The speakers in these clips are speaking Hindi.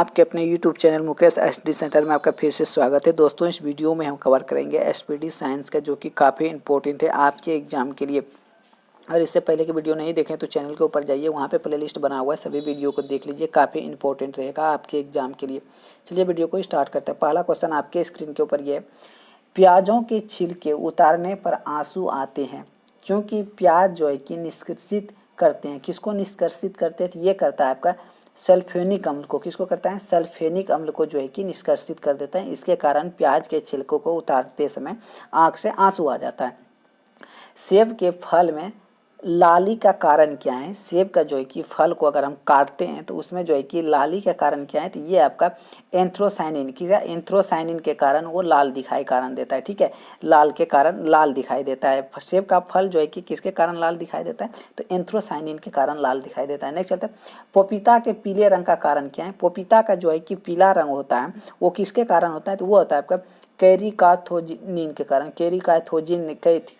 आपके अपने YouTube channel Mukesh SD centre में आपका फिर से स्वागत है। दोस्तों, इस वीडियो में हम कवर करेंगे एसपीडी साइंस का, जो कि काफ़ी इंपॉर्टेंट है आपके एग्जाम के लिए। और इससे पहले की वीडियो नहीं देखें तो चैनल के ऊपर जाइए, वहाँ पे प्लेलिस्ट बना हुआ है, सभी वीडियो को देख लीजिए, काफ़ी इंपॉर्टेंट रहेगा आपके एग्जाम के लिए। चलिए वीडियो को स्टार्ट करते हैं। पहला क्वेश्चन आपके स्क्रीन के ऊपर ये है, प्याजों के छिलके उतारने पर आंसू आते हैं क्योंकि प्याज जो है कि निष्कर्षित करते हैं। किसको निष्कर्षित करते हैं? तो ये करता है आपका सल्फेनिक अम्ल को। किसको करता है? सल्फेनिक अम्ल को जो है कि निष्कर्षित कर देता है। इसके कारण प्याज के छिलकों को उतारते समय आंख से आंसू आ जाता है। सेब के फल में लाली का कारण क्या है? सेब का जो है कि फल को अगर हम काटते हैं तो उसमें जो है कि लाली का कारण क्या है? तो ये आपका एंथ्रोसाइनिन की एंथ्रोसाइनिन के कारण वो लाल दिखाई कारण देता है। ठीक है, लाल के कारण लाल दिखाई देता है। सेब का फल जो है कि किसके कारण लाल दिखाई देता है? तो एंथ्रोसाइनिन के कारण लाल दिखाई देता है। नेक्स्ट चलते हैं, पपीता के पीले रंग का कारण क्या है? पपीता का जो है कि पीला रंग होता है वो किसके कारण होता है? तो वो होता है आपका कैरिकाथोजिनिन के कारण,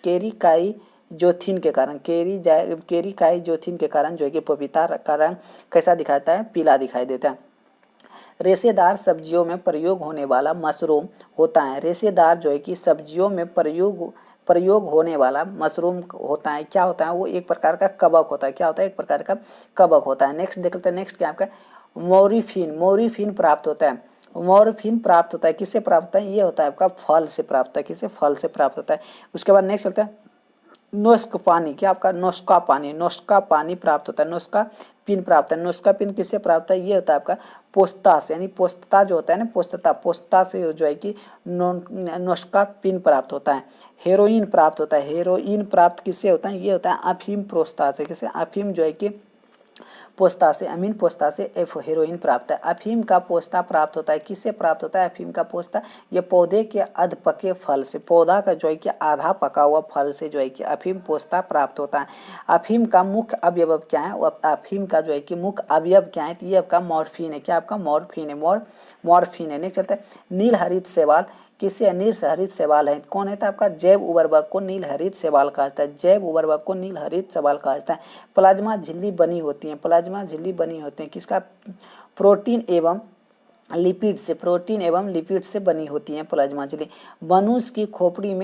कैरिकाइजोथिन के कारण, कैरिकाइजोथिन के कारण जो है कि पपीता का रंग कैसा दिखाता है? पीला दिखाई देता है। रेशेदार सब्जियों में प्रयोग होने वाला मशरूम होता है। रेशेदार जो है कि सब्जियों में प्रयोग होने वाला मशरूम होता है। क्या होता है? वो एक प्रकार का कवक होता है। क्या होता है? एक प्रकार का कवक होता है। नेक्स्ट देख लेते हैं। नेक्स्ट क्या आपका मोरिफिन प्राप्त होता है। मॉर्फिन प्राप्त होता है। किससे प्राप्त होता है? ये होता है आपका फल से प्राप्त होता है। किससे? फल से प्राप्त होता है। उसके बाद नेक्स्ट चलता है नोस्क पानी। क्या आपका? नोस्का पानी प्राप्त होता है। नोस्का पिन प्राप्त है। नोस्का पिन किससे प्राप्त है? ये होता है आपका पोस्ता से, यानी पोस्ता जो होता है ना, पोस्ता से जो है कि नोस्का पिन प्राप्त होता है। हेरोइन प्राप्त होता है। हेरोइन प्राप्त किससे होता है? ये होता है अफीम पोस्ता से। किससे? अफीम जो है कि पोस्ता से, अमीन पोस्ता से हेरोइन प्राप्त है। अफीम का पोस्ता प्राप्त होता है। किससे प्राप्त होता है अफीम का पोस्ता? ये पौधे के अध पके फल से, पौधा का जो है कि आधा पका हुआ फल से जो है कि अफीम पोस्ता प्राप्त होता है। अफीम का मुख्य अवयव क्या है? अफीम का जो है कि मुख्य अवयव क्या है? तो ये आपका मॉर्फिन है। क्या आपका? मॉर्फिन है। मॉर्फिन है। नहीं चलता है नील हरित शैवाल किसे? नील हरित शैवाल है। कौन है? आपका जैव उर्वरक को नील हरित शैवाल कहा जाता है। जैव उर्वरक को नील हरित शैवाल कहा जाता है। प्लाज्मा झिल्ली बनी होती है। प्लाज्मा झिल्ली बनी होती है किसका? प्रोटीन एवं लिपिड से, प्रोटीन एवं लिपिड से बनी होती है प्लाज्मा झिल्ली। मनुष्य की खोपड़ी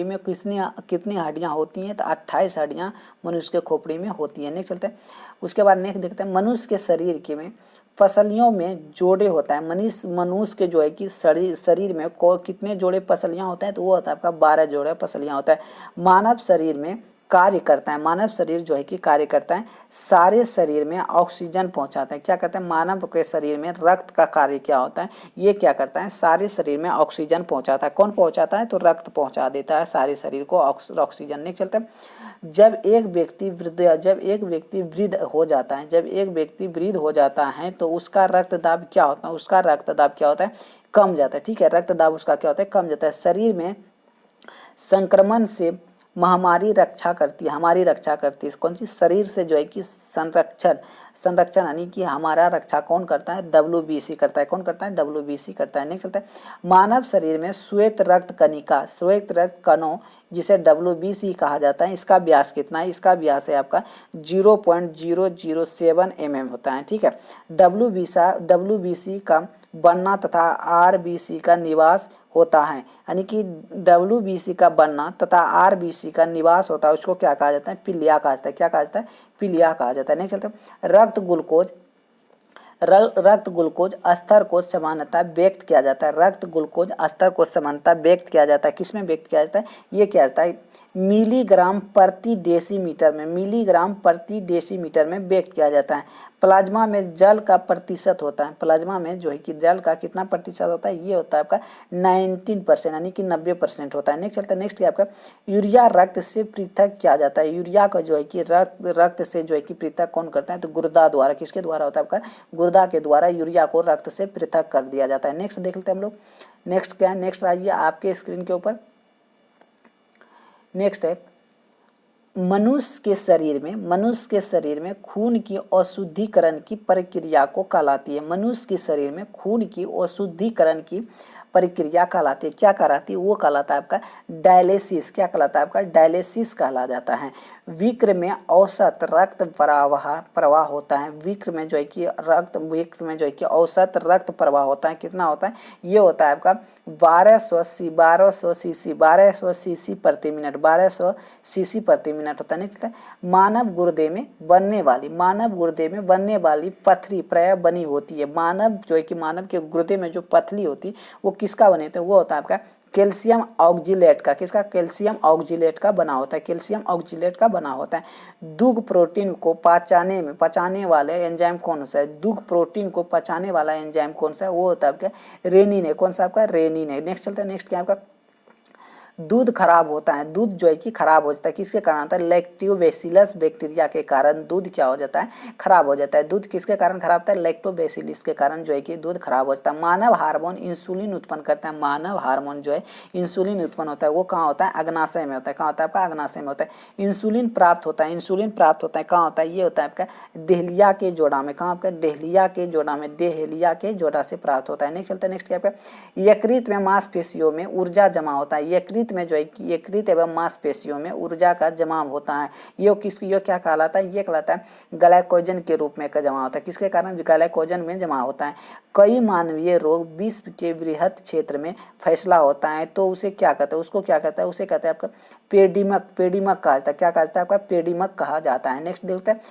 में कितनी हड्डियां होती हैं? तो 28 हड्डियां मनुष्य के खोपड़ी में होती है। नेक्स्ट चलते हैं। उसके बाद नेक्स्ट देखते हैं, मनुष्य के शरीर के में पसलियों में जोड़े होता है। मनुष्य के जो है कि शरीर में कितने जोड़े पसलियां होते हैं? तो वो होता है आपका 12 जोड़े पसलियां होता है। मानव शरीर में कार्य करता है। मानव शरीर जो है कि कार्य करता है, सारे शरीर में ऑक्सीजन पहुंचाता है। क्या करता है? मानव के शरीर में रक्त का कार्य क्या होता है? ये क्या करता है? सारे शरीर में ऑक्सीजन पहुंचाता है। कौन पहुंचाता है? तो रक्त पहुंचा देता है सारे शरीर को ऑक्सीजन। नहीं चलता। जब एक व्यक्ति वृद्ध हो जाता है तो उसका रक्तदाब क्या होता है? उसका रक्तदाब क्या होता है? कम जाता है। ठीक है, रक्तदाब उसका क्या होता है? कम जाता है। शरीर में संक्रमण से महामारी रक्षा करती है, हमारी रक्षा करती है। कौन सी? शरीर से जो है कि संरक्षण यानी कि हमारा रक्षा कौन करता है? WBC करता है। कौन करता है? WBC करता है। नहीं चलता है। मानव शरीर में श्वेत रक्त कणों जिसे WBC कहा जाता है, इसका व्यास कितना है? इसका व्यास है आपका 0.007 mm होता है। ठीक है, WBC का बनना तथा RBC का निवास होता है, यानी कि WBC का बनना तथा RBC का निवास होता है, उसको क्या कहा जाता है? पीलिया कहा जाता है। क्या कहा जाता है? पीलिया कहा जाता है। नहीं चलता। रक्त ग्लूकोज स्तर को समानता व्यक्त किया जाता है। रक्त ग्लूकोज स्तर को समानता व्यक्त किया जाता है। किसमें व्यक्त किया जाता है? ये क्या जाता है? मिलीग्राम प्रति डेसीमीटर में व्यक्त किया जाता है। प्लाज्मा में जल का प्रतिशत होता है। प्लाज्मा में जो है कि जल का कितना प्रतिशत होता है? ये होता है आपका 19%, यानी कि 90% होता है। नेक्स्ट चलता है। नेक्स्ट आपका यूरिया रक्त से पृथक किया जाता है। यूरिया का जो है कि रक्त से जो है कि पृथक कौन करता है? तो गुर्दा द्वारा। किसके द्वारा होता है? आपका गुर्दा के द्वारा यूरिया को रक्त से पृथक कर दिया जाता है। नेक्स्ट देख लेते हैं हम लोग। नेक्स्ट क्या है? नेक्स्ट आइए आपके स्क्रीन के ऊपर। नेक्स्ट है, मनुष्य के शरीर में खून की अशुद्धिकरण की प्रक्रिया को कहलाती है। मनुष्य के शरीर में खून की अशुद्धिकरण की प्रक्रिया कहलाती है। क्या कहलाती है? वो कहलाता है आपका डायलिसिस। क्या कहलाता है? आपका डायलिसिस कहला जाता है। विक्र में औसत रक्त प्रवाह होता है। विक्र में जो है कि औसत रक्त प्रवाह होता है, कितना होता है, ये होता है आपका 1200 सीसी प्रति मिनट, 1200 सीसी प्रति मिनट होता है। नेक्स्ट मानव गुर्दे में बनने वाली पथरी प्राय बनी होती है। मानव के गुर्दे में जो पथरी होती है वो किसका बने होते हैं, वो होता है आपका कैल्शियम ऑक्जिलेट का। किसका, कैल्शियम ऑक्जिलेट का बना होता है, कैल्शियम ऑक्जिलेट का बना होता है। दुग्ध प्रोटीन को पचाने वाले एंजाइम कौन सा है, दुग्ध प्रोटीन को पचाने वाला एंजाइम कौन सा है, वो होता है आपका रेनिन है। कौन सा आपका, रेनिन है। नेक्स्ट चलता है, नेक्स्ट क्या आपका, दूध खराब होता है, दूध जो है कि खराब हो जाता है, किसके कारण होता है, लैक्टोबैसिलस बैक्टीरिया के कारण दूध क्या हो जाता है, खराब हो जाता है। दूध किसके कारण खराब होता है, लैक्टोबैसिलस के कारण जो है कि दूध खराब हो जाता है। मानव हार्मोन इंसुलिन उत्पन्न करता है, मानव हार्मोन जो है इंसुलिन उत्पन्न होता है, वो कहाँ होता है, अग्नाशय में होता है। कहाँ होता है आपका, अग्नाशय में होता है। इंसुलिन प्राप्त होता है कहाँ होता है, ये होता है आपका डेहलिया के जोड़ा में। कहाँ आपका, डेहलिया के जोड़ा से प्राप्त होता है। नेक्स्ट चलता है, नेक्स्ट क्या आपका, यकृत में मांसपेशियों में ऊर्जा जमा होता है। यकृत में जो है कि यकृत एवं मांसपेशियों में ऊर्जा का जमा होता है। ये क्या कहलाता है, ये कहलाता है ग्लाइकोजन के रूप में का जमा होता है। किसके कारण, ग्लाइकोजन में जमा होता है। कई मानवीय रोग विश्व के वृहद क्षेत्र में फैसला होता है, तो उसे क्या कहते हैं, उसको क्या कहता है, उसे कहते हैं आपका पेडिमक कहा जाता है। क्या कहा जाता है आपका, पेडिमक कहा जाता है। नेक्स्ट देखते हैं,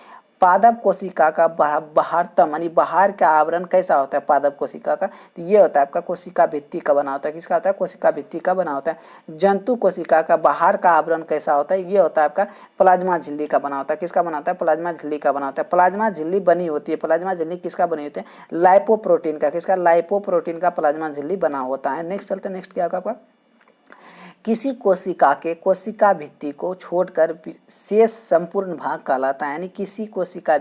पादप कोशिका का बाहरतम यानी बाहर का आवरण कैसा होता है, पादप कोशिका का, तो ये होता है आपका कोशिका भित्ति का बना होता है। किसका होता है, कोशिका भित्ति का बना होता है। जंतु कोशिका का बाहर का आवरण कैसा होता है, ये होता है आपका प्लाज्मा झिल्ली का बना होता है। किसका बना होता है, प्लाज्मा झिल्ली का बना होता है। प्लाज्मा झिल्ली बनी होती है, प्लाज्मा झिल्ली किसका बनी होती है, लाइपोप्रोटीन का। किसका, लाइपोप्रोटीन का प्लाज्मा झिल्ली बना होता है। नेक्स्ट चलते हैं, नेक्स्ट क्या होगा आपका, किसी कोशिका भित्ति को छोड़कर शेष संपूर्ण भाग कहलाता है। यानी किसी कोशिका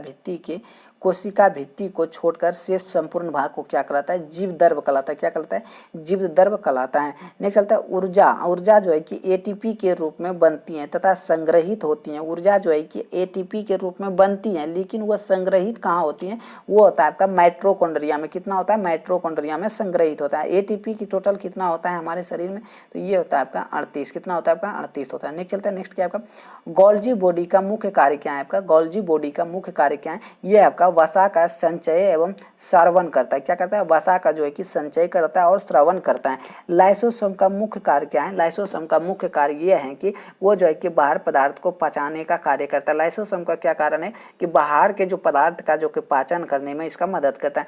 भित्ति को छोड़कर शेष संपूर्ण भाग को क्या कहलाता है, जीवद्रव्य कहलाता है। क्या कहलाता है, जीवद्रव्य कहलाता है। नेक्स्ट चलता है, ऊर्जा जो है कि एटीपी के रूप में बनती है तथा संग्रहित होती है। ऊर्जा जो है कि एटीपी के रूप में बनती है, लेकिन वह संग्रहित कहाँ होती है, वो होता है आपका माइटोकॉन्ड्रिया में। कितना होता है, माइटोकॉन्ड्रिया में संग्रहित होता है। एटीपी की टोटल कितना होता है हमारे शरीर में, तो ये होता है आपका 38। कितना होता है आपका, 38 होता है। नेक्स्ट चलता है, नेक्स्ट क्या आपका, गोल्जी बॉडी का मुख्य कार्य क्या है, आपका गोल्जी बॉडी का मुख्य कार्य क्या है, ये आपका वसा का संचय एवं श्रवण करता है। क्या करता है, वसा का जो है कि संचय करता है और श्रवण करता है। लाइसोसोम का मुख्य कार्य क्या है, लाइसोसोम का मुख्य कार्य ये है कि वो जो है कि बाहर पदार्थ को पचाने का कार्य करता है। लाइसोसोम का क्या कारण है कि बाहर के जो पदार्थ का जो कि पाचन करने में इसका मदद करता है।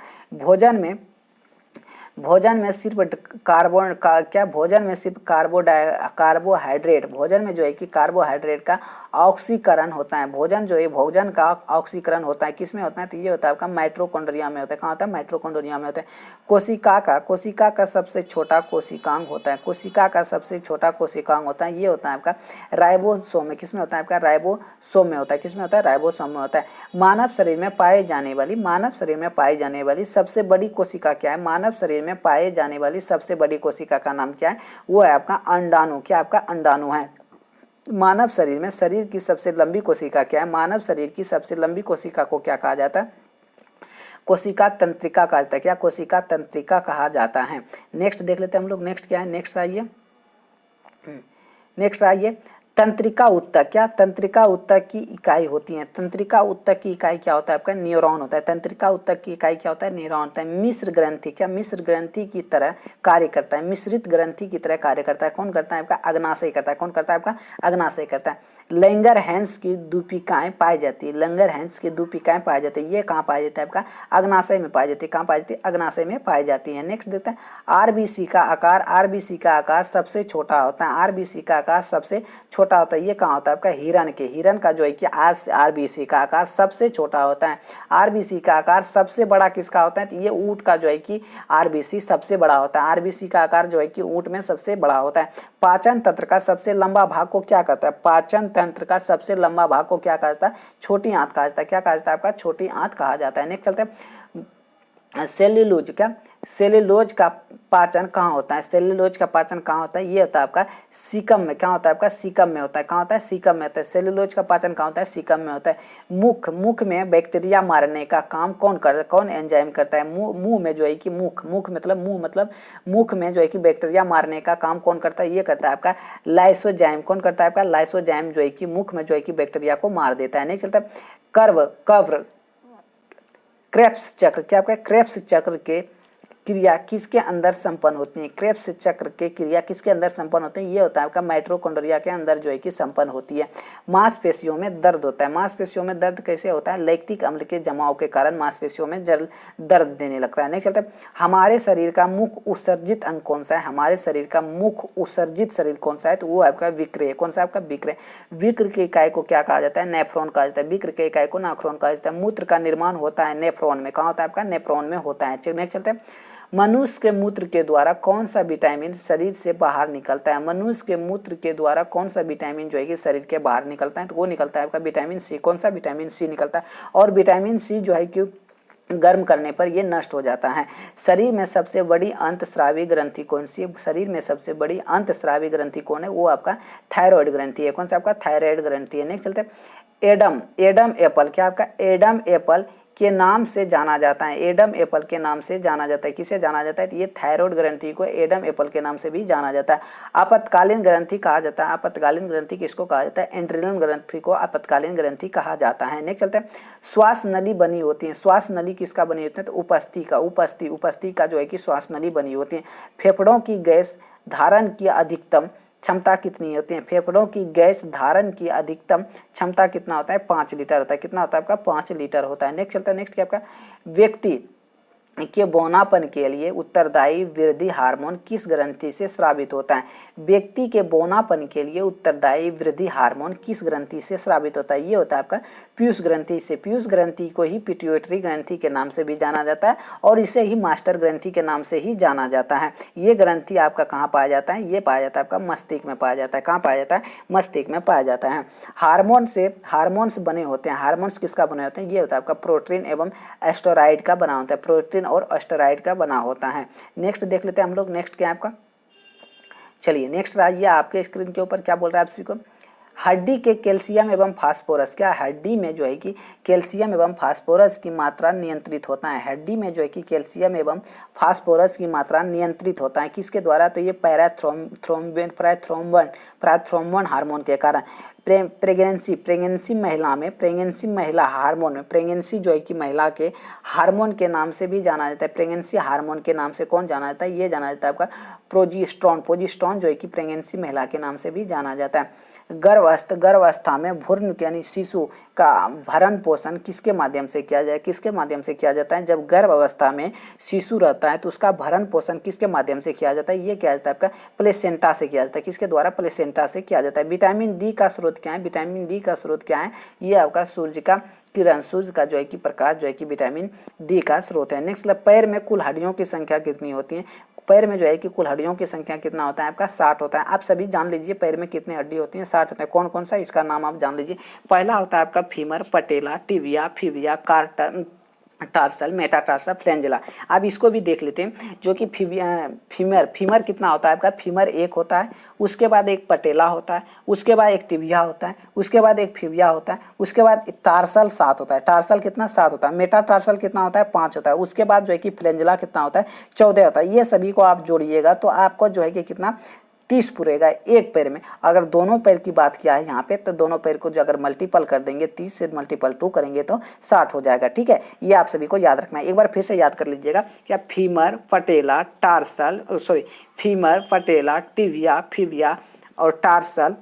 भोजन में सिर्फ कार्बोहाइड्रेट, भोजन में जो है कि कार्बोहाइड्रेट का ऑक्सीकरण होता है। भोजन का ऑक्सीकरण होता है, किसमें होता है, तो ये होता है आपका माइटोकॉन्ड्रिया में होता है। कहाँ होता है, माइटोकॉन्ड्रिया में होता है। कोशिका का सबसे छोटा कोशिकांग होता है, कोशिका का सबसे छोटा कोशिकांग होता है, ये होता है आपका राइबोसोम में। किसमें होता है आपका, राइबोसोम में होता है। किसमें होता है, राइबोसोम में होता है। मानव शरीर में पाए जाने वाली सबसे बड़ी कोशिका क्या है, मानव शरीर में पाए जाने वाली सबसे बड़ी कोशिका का नाम क्या है, वो है आपका अंडाणु। क्या आपका, अंडाणु है। मानव शरीर में शरीर की सबसे लंबी कोशिका क्या है, मानव शरीर की सबसे लंबी कोशिका को क्या कहा जाता है, कोशिका तंत्रिका कहा जाता है। क्या, कोशिका तंत्रिका कहा जाता है। नेक्स्ट देख लेते हैं हम लोग, नेक्स्ट क्या है, नेक्स्ट आइए तंत्रिका ऊतक। क्या, तंत्रिका ऊतक की इकाई होती है, तंत्रिका ऊतक की इकाई क्या होता है आपका, न्यूरॉन होता है। तंत्रिका ऊतक की इकाई क्या होता है, न्यूरॉन होता है। मिश्र ग्रंथि, क्या मिश्र ग्रंथि की तरह कार्य करता है, मिश्रित ग्रंथि की तरह कार्य करता है। कौन करता है आपका, अग्नाशय करता है। कौन करता है आपका, अग्नाशय करता है। लैंगरहैंस की दूपिकाएं पाई जाती है, लैंगरहैंस की दूपिकाएं पाई जाती है, ये कहाँ पाई जाती है आपका, अग्नाशय में पाई जाती है। कहाँ पाई जाती है, अग्नाशय में पाई जाती है। नेक्स्ट देखते हैं, आरबीसी का आकार सबसे छोटा होता है, आरबीसी का आकार सबसे छोटा होता है, ये कहाँ होता है आपका, हिरन का जो है कि आरबीसी का आकार सबसे छोटा होता है। आरबीसी का आकार सबसे बड़ा किसका होता है, तो ये ऊंट का जो है कि आरबीसी सबसे बड़ा होता है, आरबीसी का आकार जो है कि ऊंट में सबसे बड़ा होता है। पाचन तंत्र का सबसे लंबा भाग को क्या कहता है, पाचन तंत्र का सबसे लंबा भाग को क्या कहता है, छोटी आंत कहा जाता है। क्या कहा जाता है आपका, छोटी आंत कहा जाता है। नेक्स्ट चलते हैं, सेल्यूलोज। क्या, सेल्यूलोज का पाचन कहाँ होता है, सेल्यूलोज का पाचन कहाँ होता है, ये होता है आपका सीकम में। क्या होता है आपका, सीकम में होता है। कहाँ होता है, सीकम में होता है। सेल्यूलोज का पाचन कहाँ होता है, सीकम में होता है। मुख में बैक्टीरिया मारने का काम कौन एंजाइम करता है, मुंह में जो है कि मुख मतलब मुख में जो है कि बैक्टीरिया मारने का काम कौन करता है, ये करता है आपका लाइसोजाइम। कौन करता है आपका लाइसोजाइम, जो है कि मुख में जो है कि बैक्टीरिया को मार देता है। नहीं चलता। कव्र क्रेब्स चक्र, क्या आपका क्रेब्स चक्र के क्रिया किसके अंदर संपन्न होती है, क्रेब्स चक्र के क्रिया किसके अंदर संपन्न होते हैं, ये होता है आपका माइटोकॉन्ड्रिया के अंदर जो है कि संपन्न होती है। मांसपेशियों में दर्द होता है। मांसपेशियों में दर्द कैसे होता है, लैक्टिक अम्ल के जमाव के कारण मांसपेशियों में दर्द देने लगता है। नहीं चलता। हमारे शरीर का मुख उत्सर्जित अंग कौन सा है, हमारे शरीर का मुख उत्सर्जित शरीर कौन सा है, तो वो आपका विक्र है। कौन सा आपका विक्र है। विक्र की इकाई को क्या कहा जाता है, नेफ्रॉन कहा जाता है। विक्र की इकाई को नेफ्रॉन कहा जाता है। मूत्र का निर्माण होता है नेफ्रॉन में। कहाँ होता है आपका, नेफ्रॉन में होता है। नेक्स्ट चलते हैं। मनुष्य के मूत्र के द्वारा कौन सा विटामिन शरीर से बाहर निकलता है, मनुष्य के मूत्र के द्वारा कौन सा विटामिन जो है कि शरीर के बाहर निकलता है, तो वो निकलता है आपका विटामिन सी। कौन सा, विटामिन सी निकलता है। और विटामिन सी जो है कि गर्म करने पर ये नष्ट हो जाता है। शरीर में सबसे बड़ी अंतस्रावी ग्रंथि कौन सी है, शरीर में सबसे बड़ी अंतस्रावी ग्रंथि कौन है, वो आपका थायराइड ग्रंथि है। कौन सा आपका, थायराइड ग्रंथि है। नेक्स्ट चलते हैं। एडम एप्पल, क्या आपका एडम एप्पल के नाम से जाना जाता है। एडम एप्पल के नाम से जाना जाता है। किसे जाना जाता है, तो ये थायराइड ग्रंथि को एडम एप्पल के नाम से भी जाना जाता है। आपातकालीन ग्रंथि कहा जाता है। आपातकालीन ग्रंथि किसको कहा जाता है, एड्रिनल ग्रंथि को आपातकालीन ग्रंथि कहा जाता है। नेक्स्ट चलते हैं। श्वास नली बनी होती है। श्वास नली किसका बनी होती है, तो उपस्थि का जो है कि श्वास नली बनी होती है। फेफड़ों की गैस धारण की अधिकतम क्षमता कितनी होती है, फेफड़ों की गैस धारण की अधिकतम क्षमता कितना होता है, 5 लीटर होता है। कितना होता है आपका, 5 लीटर होता है। नेक्स्ट चलता है। नेक्स्ट क्या आपका, व्यक्ति के बौनापन के लिए उत्तरदायी वृद्धि हार्मोन किस ग्रंथि से स्रावित होता है। व्यक्ति के बौनापन के लिए उत्तरदायी वृद्धि हार्मोन किस ग्रंथि से स्रावित होता है, ये होता है आपका पीयूष ग्रंथि से। पीयूष ग्रंथि को ही पिट्यूटरी ग्रंथि के नाम से भी जाना जाता है और इसे ही मास्टर ग्रंथि के नाम से ही जाना जाता है। ये ग्रंथि आपका कहाँ पाया जाता है, ये पाया जाता है आपका मस्तिष्क में पाया जाता है। कहाँ पाया जाता है, मस्तिष्क में पाया जाता है। हार्मोन्स बने होते हैं। हार्मोन्स किसका बने होते हैं, ये होता है आपका प्रोटीन एवं एस्टेरॉइड का बना होता है। प्रोटीन और एस्टेरॉइड का बना होता है। नेक्स्ट देख लेते हैं हम लोग। नेक्स्ट क्या है आपका, चलिए नेक्स्ट आइए आपके स्क्रीन के ऊपर क्या बोल रहा है आप सभी को। हड्डी के कैल्शियम एवं फास्फोरस, क्या हड्डी में जो है कि कैल्शियम एवं फास्फोरस की मात्रा नियंत्रित होता है। हड्डी में जो है कि कैल्शियम एवं फास्फोरस की मात्रा नियंत्रित होता है किसके द्वारा, तो ये पैराथ्रोम्बन हार्मोन के कारण। प्रेगनेंसी महिला हार्मोन में, प्रेगनेंसी जो है कि महिला के हार्मोन के नाम से भी जाना जाता है। प्रेगनेंसी हार्मोन के नाम से कौन जाना जाता है, ये जाना जाता है आपका प्रोजेस्टेरॉन जो है कि प्रेगनेंसी महिला के नाम से भी जाना जाता है। गर्भावस्था में भ्रूण यानी शिशु का भरण पोषण किसके माध्यम से किया जाए, किसके माध्यम से किया जाता है। जब गर्भ अवस्था में शिशु रहता है तो उसका भरण पोषण किसके माध्यम से किया जाता है, ये किया जाता है आपका प्लेसेंटा से किया जाता है। किसके द्वारा, प्लेसेंटा से किया जाता है। विटामिन डी का स्रोत क्या है, विटामिन डी का स्रोत क्या है, ये आपका सूर्य का किरण, सूर्य का जो है कि प्रकाश जो है कि विटामिन डी का स्रोत है। नेक्स्ट, पैर में कुल हड्डियों की संख्या कितनी होती है। पैर में जो है कि कुल हड्डियों की संख्या कितना होता है आपका, 60 होता है। आप सभी जान लीजिए पैर में कितनी हड्डी होती हैं, 60 होते हैं। कौन कौन सा, इसका नाम आप जान लीजिए। पहला होता है आपका फीमर, पटेला, टिबिया, फिबिया, टार्सल, मेटाटार्सल, फ्लैंजिला। अब इसको भी देख लेते हैं। जो कि फीमर कितना होता है आपका, फीमर एक होता है, उसके बाद एक पटेला होता है, उसके बाद एक टिबिया होता है, उसके बाद एक फिबिया होता है, उसके बाद टार्सल 7 होता है। टार्सल कितना, 7 होता है। मेटाटार्सल कितना होता है, 5 होता है। उसके बाद जो है कि फ्लैंजिला कितना होता है, 14 होता है। ये सभी को आप जोड़िएगा तो आपको जो है कि कितना, 30 पूरेगा एक पैर में। अगर दोनों पैर की बात किया है यहाँ पे, तो दोनों पैर को जो अगर मल्टीपल कर देंगे, 30 से मल्टीपल 2 करेंगे तो 60 हो जाएगा। ठीक है, ये आप सभी को याद रखना है। एक बार फिर से याद कर लीजिएगा क्या, फीमर, पटेला, टिबिया, फिबिया और टार्सल,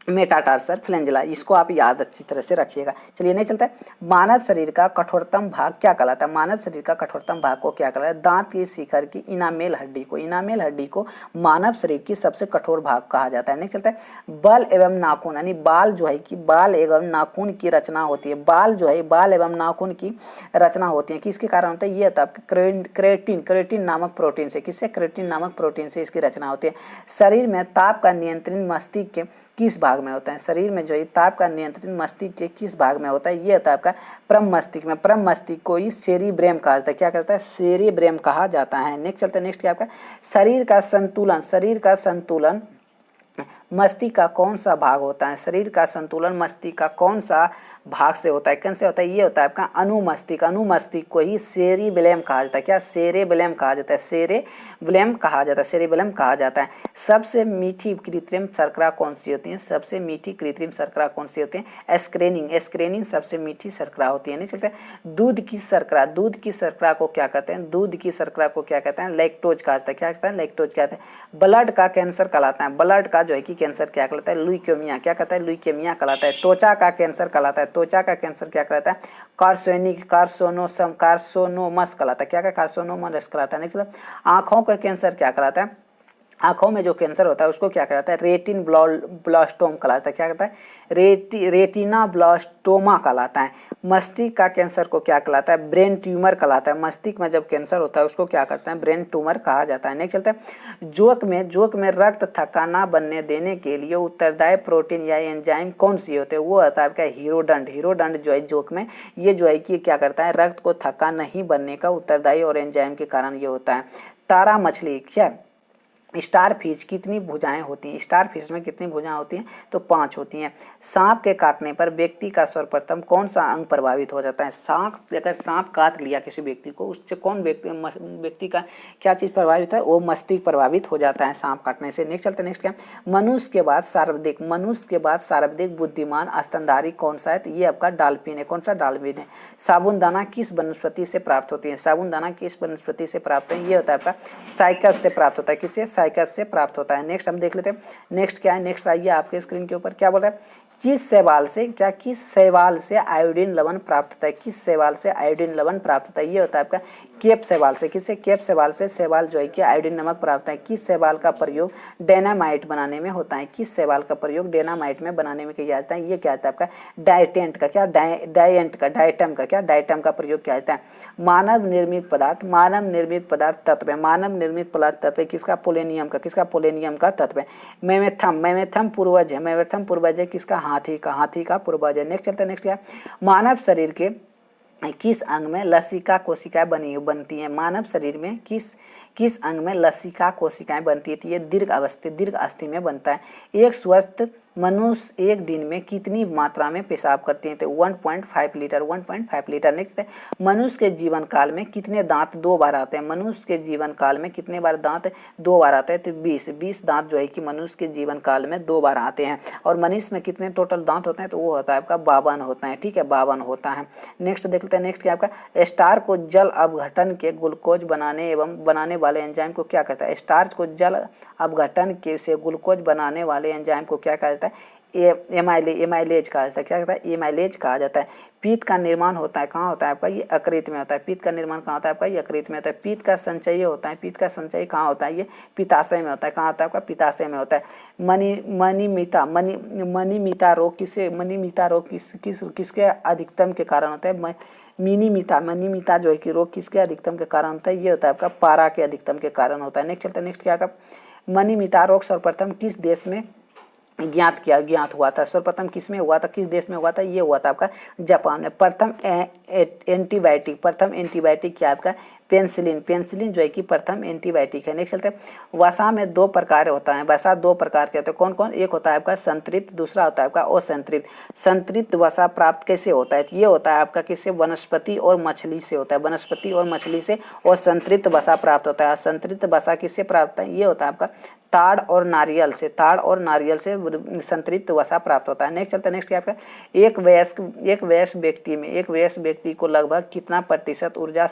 मेटाटार्सल, फ्लैंजिला, इसको आप याद अच्छी तरह से रखिएगा। चलिए नहीं चलता है। मानव शरीर का कठोरतम भाग क्या कहलाता है, मानव शरीर का कठोरतम भाग को क्या कहलाता है, दांत की शिखर की इनामेल हड्डी को मानव शरीर की सबसे कठोर भाग कहा जाता है। नहीं चलता है। बाल एवं नाखून, यानी बाल जो है कि बाल एवं नाखून की रचना होती है। बाल जो है, बाल एवं नाखून की रचना होती है किसके कारण होता है, ये होता है क्रेटिन नामक प्रोटीन से। किससे, क्रेटिन नामक प्रोटीन से इसकी रचना होती है। शरीर में ताप का नियंत्रण मस्तिष्क के किस भाग में होता है? शरीर में जो है ताप का नियंत्रण मस्तिष्क के किस भाग में होता है? ये होता है आपका परम मस्तिष्क में। परम मस्तिष्क को ही सेरिब्रेम कहा जाता है। क्या कहता है? सेरिब्रेम कहा जाता है। नेक्स्ट चलते हैं, नेक्स्ट क्या आपका शरीर का संतुलन। शरीर का संतुलन मस्तिष्क का कौन सा भाग होता है? शरीर का संतुलन मस्तिष्क का कौन सा भाग से होता है? कौन से होता है? ये होता है आपका अनुमस्तिष्क। अनुमस्तिष्क को ही सेरिबेलम कहा जाता है। क्या? सेरेबेलम कहा जाता है। सेरेबेलम कहा जाता है। सेरेबेलम कहा जाता है। सबसे मीठी कृत्रिम शर्करा कौन सी होती है? सबसे मीठी कृत्रिम शर्करा कौन सी होती है? एस्क्रेनिन। एस्क्रेनिन सबसे मीठी शर्करा होती है। नहीं चलते दूध की शर्करा। दूध की शर्करा को क्या कहते हैं? दूध की शर्करा को क्या कहते हैं? लैक्टोज कहा जाता है। क्या कहते हैं? लैक्टोज कहते हैं। ब्लड का कैंसर कहलाता है। ब्लड का जो है कि कैंसर क्या कहलाता है? ल्यूकेमिया। क्या कहता है? ल्यूकेमिया कहलाता है। त्वचा का कैंसर कहलाता है। त्वचा का कैंसर क्या कहलाता है? कार्सिनोमस कहलाता है। क्या का? कार्सिनोमस कहलाता है। नहीं आंखों का कैंसर क्या कहलाता है? आंखों में जो कैंसर होता है उसको क्या कहलाता है? रेटिन ब्लास्टोम कहलाता है। क्या कहता है? रेटिना ब्लास्टोमा कहलाता है। मस्तिष्क का कैंसर को क्या कहलाता है? ब्रेन ट्यूमर कहलाता है। मस्तिष्क में जब कैंसर होता है उसको क्या कहते हैं? ब्रेन ट्यूमर कहा जाता है। नेक्स्ट चलते हैं जोक में रक्त थक्का ना बनने देने के लिए उत्तरदायी प्रोटीन या एंजाइम कौन सी होते हैं? वो होता है आपका हीरोडंड। हीरोडंड जो है जोक में ये जो है कि क्या करता है? रक्त को थक्का नहीं बनने का उत्तरदायी और एंजाइम के कारण ये होता है। तारा मछली क्या? स्टार फिश कितनी भुजाएं होती हैं? स्टार फिश में कितनी भुजाएं होती हैं? तो 5 होती हैं। सांप के काटने पर व्यक्ति का सर्वप्रथम कौन सा अंग प्रभावित हो जाता है? अगर सांप काट लिया किसी व्यक्ति को, उससे कौन व्यक्ति का क्या चीज प्रभावित है? वो मस्तिष्क प्रभावित हो जाता है सांप काटने से। नेक्स्ट चलते नेक्स्ट क्या? मनुष्य के बाद सर्वाधिक बुद्धिमान स्तनधारी कौन सा है? तो ये आपका डॉल्फिन है। कौन सा? डॉल्फिन है। साबुनदाना किस वनस्पति से प्राप्त होती है? साबुनदाना किस वनस्पति से प्राप्त है? ये होता है आपका साइकस से प्राप्त होता है। किससे? साइकस से प्राप्त होता है। नेक्स्ट हम देख लेते हैं नेक्स्ट क्या है। नेक्स्ट आइए आपके स्क्रीन के ऊपर क्या बोल रहा है? किस शैवाल से आयोडीन लवण प्राप्त होता है? किस शैवाल से आयोडीन लवण प्राप्त होता है? ये होता है आपका केप शैवाल से। किससे? केप शैवाल से शैवाल जो है कि आयोडीन नमक प्राप्त होता है। किस शैवाल का प्रयोग डायनामाइट बनाने में होता है? किस शैवाल का प्रयोग डायनामाइट में बनाने में किया जाता है? ये क्या होता है आपका डाइटेंट का। क्या? डाइटम का। क्या? डाइटम का प्रयोग किया जाता है। मानव निर्मित पदार्थ तत्व है। मानव निर्मित पदार्थ तत्व किसका? पोलेनियम का। किसका? पोलेनियम का तत्व है। मेमेथम पूर्वज है। मेमेथम पूर्वज है किसका? हाथी का पूर्वज है। नेक्स्ट चलते हैं नेक्स्ट क्या? मानव शरीर के किस अंग में लसिका कोशिकाएं बनती हैं? मानव शरीर में किस अंग में लसिका कोशिकाएं बनती है? तो ये दीर्घ अस्थि में बनता है। एक स्वस्थ मनुष्य एक दिन में कितनी मात्रा में पेशाब करते हैं? तो 1.5 लीटर। 1.5 लीटर। नेक्स्ट मनुष्य के जीवन काल में कितने दांत 2 बार आते हैं? मनुष्य के जीवन काल में कितने बार दांत 2 बार आते हैं? तो 20 दांत जो है कि मनुष्य के जीवन काल में 2 बार आते हैं। और मनुष्य में कितने टोटल दांत होते हैं? तो वो होता है आपका 52 होता है। ठीक है, 52 होता है। नेक्स्ट देख लेते हैं नेक्स्ट क्या आपका स्टार्च को जल अपघटन के ग्लूकोज बनाने वाले एंजाइम को क्या कहता है? स्टार्च को जल अपघटन के से ग्लूकोज बनाने वाले एंजाइम को क्या कहा जाता है? एमाइलेज कहा जाता है। क्या कहता है? एमाइलेज कहा जाता है। पित्त का निर्माण होता है कहाँ होता है आपका? ये यकृत में होता है। पित्त का निर्माण कहाँ होता है आपका? यकृत में होता है। पित्त का संचय होता है। पित्त का संचय कहाँ होता है? ये पित्ताशय में होता है। कहाँ होता है आपका? पित्ताशय में होता है। मनीमिता रोग किसके अधिकतम के कारण होता है? मनीमिता जो है कि रोग किसके अधिकतम के कारण होता है? ये होता है आपका पारा के अधिकतम के कारण होता है। नेक्स्ट चलता है नेक्स्ट क्या का? मनीमिता रोग सर्वप्रथम किस देश में ज्ञात हुआ था? सर्वप्रथम किस में हुआ था? किस देश में हुआ था? ये हुआ था आपका जापान में। प्रथम एंटीबायोटिक क्या आपका? पेंसिलिन जो है कि प्रथम एंटीबायोटिक है। नेक्स्ट चलते हैं वसा में 2 प्रकार होता है। वसा 2 प्रकार के होते हैं। कौन कौन? एक होता है आपका संतृप्त, दूसरा होता है आपका असंतृप्त। संतृप्त वसा प्राप्त कैसे होता है? ये होता है आपका किससे? वनस्पति और मछली से होता है। वनस्पति और मछली से और संतृप्त वसा प्राप्त होता है। संतृप्त वसा किससे प्राप्त है? ये होता है आपका ताड़ और नारियल से संतृप्त वसा प्राप्त होता है। नेक्स्ट चलता है नेक्स्ट क्या आपका? एक वयस्क व्यक्ति को लगभग कितना प्रतिशत ऊर्जा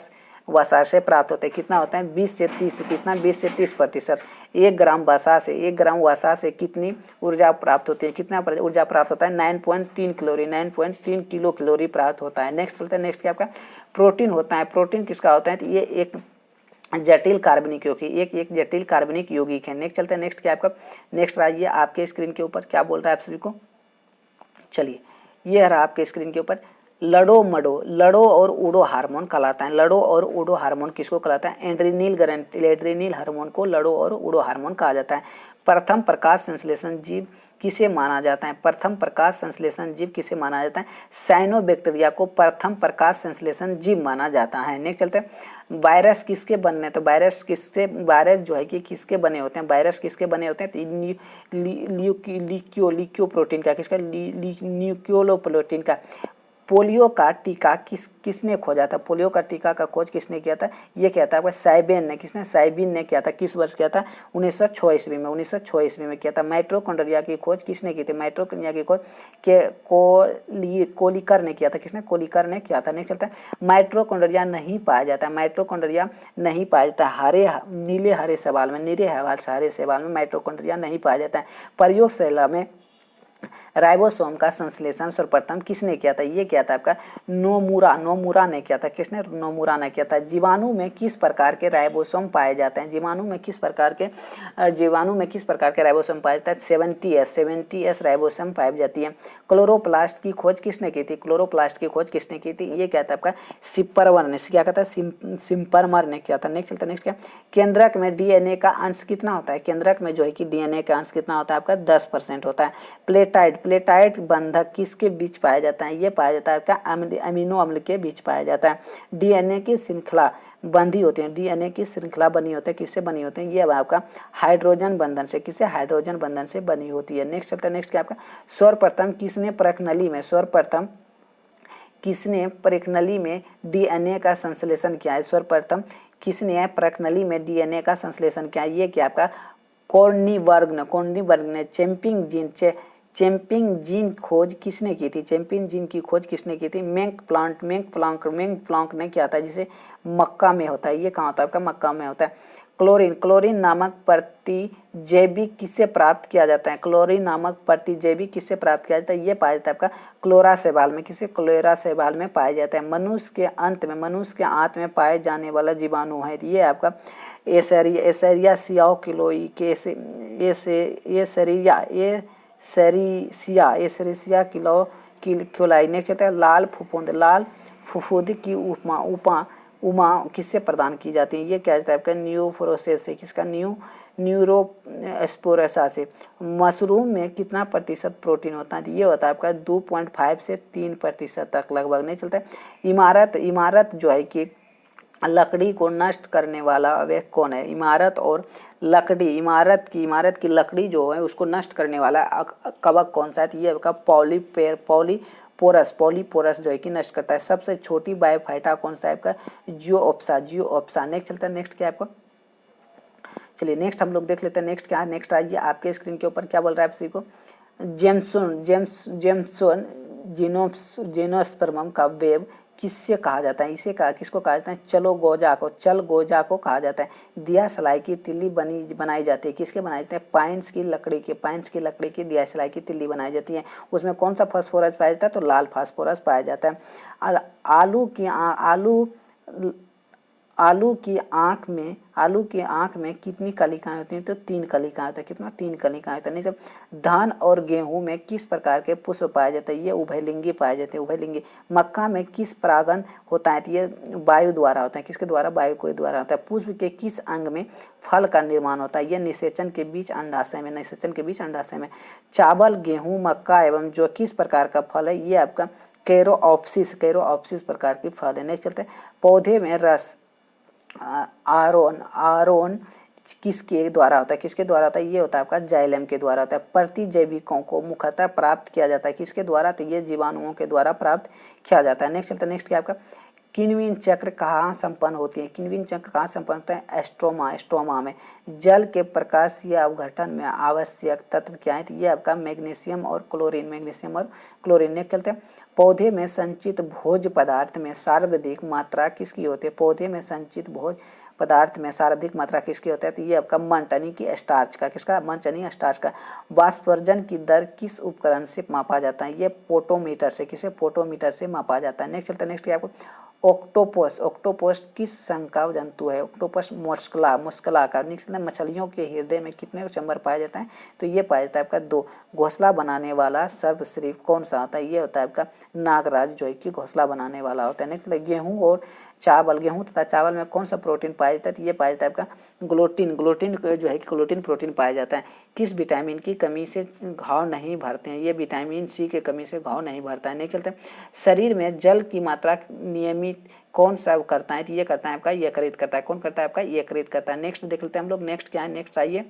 वसा से प्राप्त होते हैं? कितना होता है? 20 से 30। कितना? 20 से 30%। 1 ग्राम वसा से कितनी ऊर्जा प्राप्त होती है? कितना ऊर्जा प्राप्त होता है? 9.3 किलो कैलोरी प्राप्त होता है। नेक्स्ट चलता है नेक्स्ट क्या आपका? प्रोटीन होता है। प्रोटीन किसका होता है? तो ये एक जटिल कार्बनिक यौगिक है। नेक्स्ट चलते हैं नेक्स्ट क्या आपका? नेक्स्ट आइए आपके स्क्रीन के ऊपर क्या बोल रहा है आप सभी को? चलिए ये रहा आपके स्क्रीन के ऊपर लड़ो और ऊडो हार्मोन कहलाता है। लड़ो और ऊडो हार्मोन किसको कहलाता है? एड्रेनिल हार्मोन को लड़ो और ऊडो हार्मोन कहा जाता है। प्रथम प्रकाश संश्लेषण जीव किसे माना जाता है? प्रथम प्रकाश संश्लेषण जीव किसे माना जाता है? साइनोबैक्टीरिया को प्रथम प्रकाश संश्लेषण जीव माना जाता है। नेक्स्ट चलते हैं, वायरस किसके बनने, तो वायरस जो है कि किसके बने होते हैं? वायरस किसके बने होते हैं? तो ल्यूकियो प्रोटीन का, किसका? न्यूक्लियो प्रोटीन का। पोलियो का टीका किसने खोजा था? पोलियो का टीका का खोज किसने किया था? ये क्या था? साइबेन ने, किसने? साइबीन ने किया था। किस वर्ष किया था? 1906 ईस्वी में, 1906 ईस्वी में किया था। माइटोकॉन्ड्रिया की खोज किसने की थी? माइटोकॉन्ड्रिया की खोज कोलिकर ने किया था। किसने? कोलिकर ने किया था। नेक्स्ट चलता है, माइटोकॉन्ड्रिया नहीं पाया जाता, माइटोकॉन्ड्रिया नहीं पाया जाता। नीले हरे शैवाल में माइटोकॉन्ड्रिया नहीं पाया जाता है। प्रयोगशाला में राइबोसोम का संश्लेषण सर्वप्रथम किसने किया था? ये क्या था आपका? नोमुरा ने किया था। किसने? नोमुरा ने किया था। जीवाणु में किस प्रकार के राइबोसोम पाए जाते हैं? जीवाणु में किस प्रकार के राइबोसोम पाए जाते हैं? 70S राइबोसोम पाई जाती है। क्लोरोप्लास्ट की खोज किसने की थी? क्लोरोप्लास्ट की खोज किसने की थी? ये क्या था आपका? सिम्परमर ने, क्या कहता है? सिम्परमर ने किया था। नेक्स्ट चलता है, नेक्स्ट क्या? केंद्रक में डीएनए का अंश कितना होता है? केंद्रक में जो है कि डीएनए का अंश कितना होता है आपका? 10% होता है। प्लेटाइड बंधक किसके बीच पाया जाता है? ये पाया जाता है आपका अमीनो अम्ल के बीच पाया जाता है। डीएनए की श्रृंखला बंधी होती है, डीएनए की श्रृंखला बनी होती है, किससे बनी होती है? ये आपका हाइड्रोजन बंधन से, किससे? हाइड्रोजन बंधन से बनी होती है। नेक्स्ट चलता है, नेक्स्ट क्या आपका? सर्वप्रथम किसने प्रकनली में डीएनए का संश्लेषण किया है? सर्वप्रथम किसने प्रकनली में डीएनए का संश्लेषण किया है? ये क्या आपका? कोर्नीबर्ग ने चैंपिंग जीन खोज किसने की थी? चैंपिंग जीन की खोज किसने की थी? मेंक प्लांक ने किया था, जिसे मक्का में होता है। ये कहाँ होता है आपका? मक्का में होता है। क्लोरीन नामक प्रतिजैविक किससे प्राप्त किया जाता है? क्लोरीन नामक प्रतिजैविक किससे प्राप्त किया जाता है? ये पाया जाता है आपका क्लोरा शैवाल में। किसे? क्लोरा शैवाल में पाया जाता है। मनुष्य के आंत में पाए जाने वाला जीवाणु है, ये आपका एसेरिया सियाओ किलोई के एसेरिया किलोई। नेक्स्ट चलता है, लाल फफूंद की उमा किससे प्रदान की जाती है? ये क्या है आपका? न्यूरोफोरेसिस से, किसका? न्यूरोस्पोरेसा से। मशरूम में कितना प्रतिशत प्रोटीन होता है? ये होता है आपका 2.5 से 3% तक लगभग। नहीं चलता है। इमारत जो है कि लकड़ी को नष्ट करने वाला वे कौन है? इमारत की लकड़ी जो है उसको नष्ट करने वाला कवक कौन सा है? ये आपका पॉलीपोरस जो है कि नष्ट करता है। सबसे छोटी बायोफाइटा कौन सा है आपका? जियोप्सा। नेक्स्ट चलता है, नेक्स्ट क्या है आपका? चलिए नेक्स्ट हम लोग देख लेते हैं। नेक्स्ट क्या है? नेक्स्ट आइए आपके स्क्रीन के ऊपर क्या बोल रहा है आपसे को? जेम्सोन जिनोस्पर्मम का वेब किससे कहा जाता है? किसको कहा जाता है? चल गोजा को कहा जाता है। दिया सलाई की तिल्ली बनाई जाती है, किसके बनाई जाती है? पाइन्स की लकड़ी की दिया सलाई की तिल्ली बनाई जाती है। उसमें कौन सा फास्फोरस पाया जाता है? तो लाल फास्फोरस पाया जाता है। आलू की आंख में कितनी कलिकाएं होती हैं? तो 3 कलिकाएं होती है। कितना? 3 कलिकाएं होती है। नहीं जब धान और गेहूं में किस प्रकार के पुष्प पाए जाते हैं? ये उभयलिंगी पाए जाते हैं, उभयलिंगी। मक्का में किस परागण होता है? तो ये वायु द्वारा होता है। किसके द्वारा? वायु के द्वारा होता है। पुष्प के किस अंग में फल का निर्माण होता है? ये निषेचन के बीच अंडाशय में। चावल, गेहूं, मक्का एवं जो किस प्रकार का फल है? ये आपका कैरोऑप्सिस प्रकार की फल है। नेक्स्ट चलते हैं, पौधे में रस आरोन किसके द्वारा होता है? ये होता है आपका जाइलम के द्वारा होता है। प्रतिजैविकों को मुख्यतः प्राप्त किया जाता है, किसके द्वारा? तो ये जीवाणुओं के द्वारा प्राप्त किया जाता है। नेक्स्ट चलता है, नेक्स्ट क्या आपका? किण्विन चक्र कहाँ संपन्न होती है? किण्विन चक्र कहाँ संपन्न होता है? एस्ट्रोमा में। जल के प्रकाशीय अवघटन में आवश्यक तत्व क्या है? तो ये आपका मैग्नीशियम और क्लोरीन। नेक्स्ट चलते हैं, पौधे में संचित भोज्य पदार्थ में सर्वाधिक मात्रा किसकी होती है? पौधे में संचित भोज्य पदार्थ में सर्वाधिक मात्रा किसकी होता है? तो ये आपका मंटनी की स्टार्च का। किसका? मंटनी स्टार्च का। वाष्पवर्जन की दर किस उपकरण से मापा जाता है? ये पोटोमीटर से। किसे? पोटोमीटर से मापा जाता है। नेक्स्ट चलता है, नेक्स्ट क्या आपको? ऑक्टोपस किस संघ का जंतु है? ऑक्टोपस मुस्कुला का। नेक्स्ट मछलियों के हृदय में कितने चैम्बर पाया जाता है? तो ये पाया जाता है आपका 2। घोंसला बनाने वाला सर्वश्रेष्ठ कौन सा होता है? ये होता है आपका नागराज, जो है कि घोंसला बनाने वाला होता है। नेक्स्ट गेहूं और चावल, गेहूं तथा चावल में कौन सा प्रोटीन पाया जाता है? तो ये पाया जाता है आपका ग्लूटीन। ग्लूटीन जो है ग्लूटीन प्रोटीन पाया जाता है। किस विटामिन की कमी से घाव नहीं भरते हैं? ये विटामिन सी की कमी से घाव नहीं भरता है। नहीं चलते। शरीर में जल की मात्रा नियमित कौन सा करता है? तो ये करता है आपका यकृत करता है। कौन करता है? आपका यकृत करता है। नेक्स्ट देख लेते हैं हम लोग। नेक्स्ट क्या है? नेक्स्ट आइए,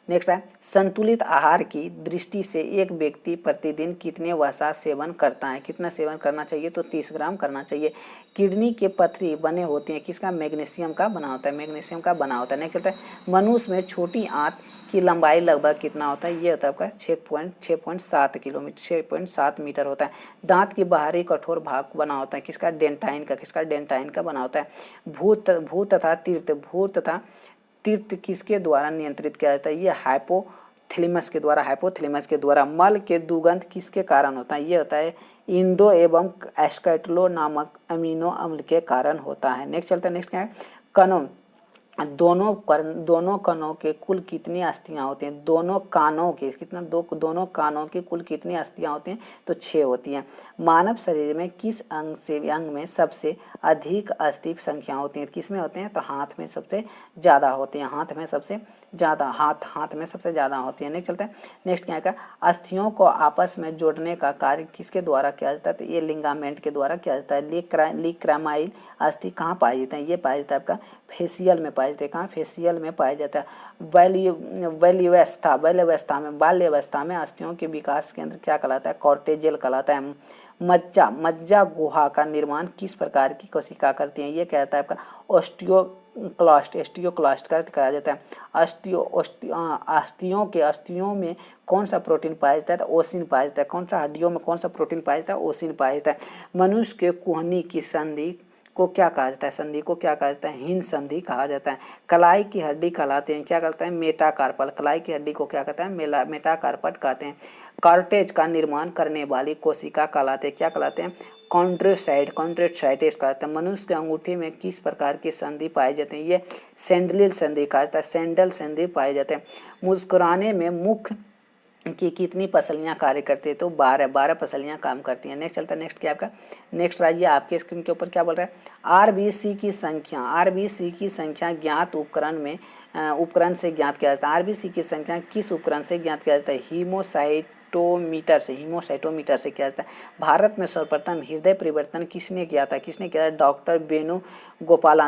नेक्स्ट है संतुलित आहार की दृष्टि से एक व्यक्ति प्रतिदिन कितने वसा सेवन करता है? कितना सेवन करना चाहिए? तो 30 ग्राम करना चाहिए। किडनी के पथरी बने होते हैं किसका? मैग्नीशियम का बना होता है। मैग्नीशियम का बना होता है। नेक्स्ट चलता है मनुष्य में छोटी आंत की लंबाई लगभग कितना होता है? ये होता है आपका 6.7 किलोमीटर 6.7 मीटर होता है। दांत की बाहरी कठोर भाग बना होता है किसका? डेंटाइन का। किसका? डेंटाइन का बना होता है। भूत तथा तीर्थ, भूत तथा तीर्थ किसके द्वारा नियंत्रित किया जाता है? ये हाइपोथैलेमस के द्वारा। हाइपोथैलेमस के द्वारा। मल के दुर्गंध किसके कारण होता है? ये होता है इंडो एवं एस्केटलो नामक अमीनो अम्ल के कारण होता है। नेक्स्ट चलता है। नेक्स्ट क्या है? कणों, दोनों कणों के कुल कितनी अस्थियां होती हैं? दोनों कानों के कितना? दोनों कानों के कुल कितनी अस्थियां होती हैं? तो 6 होती हैं। मानव शरीर में किस अंग में सबसे अधिक अस्थि संख्या होती है? किस में होते हैं? तो हाथ में सबसे ज्यादा होती हैं। हाथ में सबसे ज्यादा, हाथ में सबसे ज्यादा होती है। नेक्स्ट चलता है। नेक्स्ट क्या है? अस्थियों को आपस में जोड़ने का कार्य किसके द्वारा किया जाता है? तो ये लिगामेंट के द्वारा किया जाता है। लिग्रामाइल अस्थि कहाँ पाए जाते हैं? ये पाया जाता है आपका फेसियल में पाए जाते हैं। कहाँ? फेसियल में पाया जाता है। बाल्यावस्था में अस्थियों के विकास केंद्र क्या कहलाता है? कॉर्टेजल कहलाता है। मज्जा गुहा का निर्माण किस प्रकार की कोशिका करती है? ये कहता है आपका ऑस्टियोक्लास्ट का कहा जाता है। अस्थियों में कौन सा प्रोटीन पाया जाता है? तो ओसिन पाया जाता है। कौन सा? हड्डियों में कौन सा प्रोटीन पाया जाता है? ओसिन पाया जाता है। मनुष्य के कुहनी की संधि को क्या कहा जाता है? संधि को क्या कहा जाता है? हिंद संधि कहा जाता है। कलाई की हड्डी कहलाते हैं क्या कहते हैं? मेटाकार्पल। कलाई की हड्डी को क्या कहते हैं? मेटाकार्पल कहते हैं। कार्टेज का निर्माण करने वाली कोशिका कहलाते हैं क्या कहलाते हैं? कॉन्ट्रेसाइटिस कहते हैं। मनुष्य के अंगूठे में किस प्रकार की संधि पाए जाते हैं? ये सैंडलिल संधि कहा जाता है। सैंडल संधि पाए जाते हैं। मुस्कुराने में मुख की कितनी पसलियां कार्य करती है? तो 12 पसलियां काम करती हैं। नेक्स्ट चलता है। नेक्स्ट क्या आपका? नेक्स्ट आइए आपके स्क्रीन के ऊपर क्या बोल रहा है? आरबीसी की संख्या ज्ञात उपकरण से ज्ञात किया जाता है। आरबीसी की संख्या किस उपकरण से ज्ञात किया जाता है? हीमोसाइटोमीटर से किया जाता है। भारत में सर्वप्रथम हृदय परिवर्तन किसने किया था? डॉक्टर वेणु गोपाला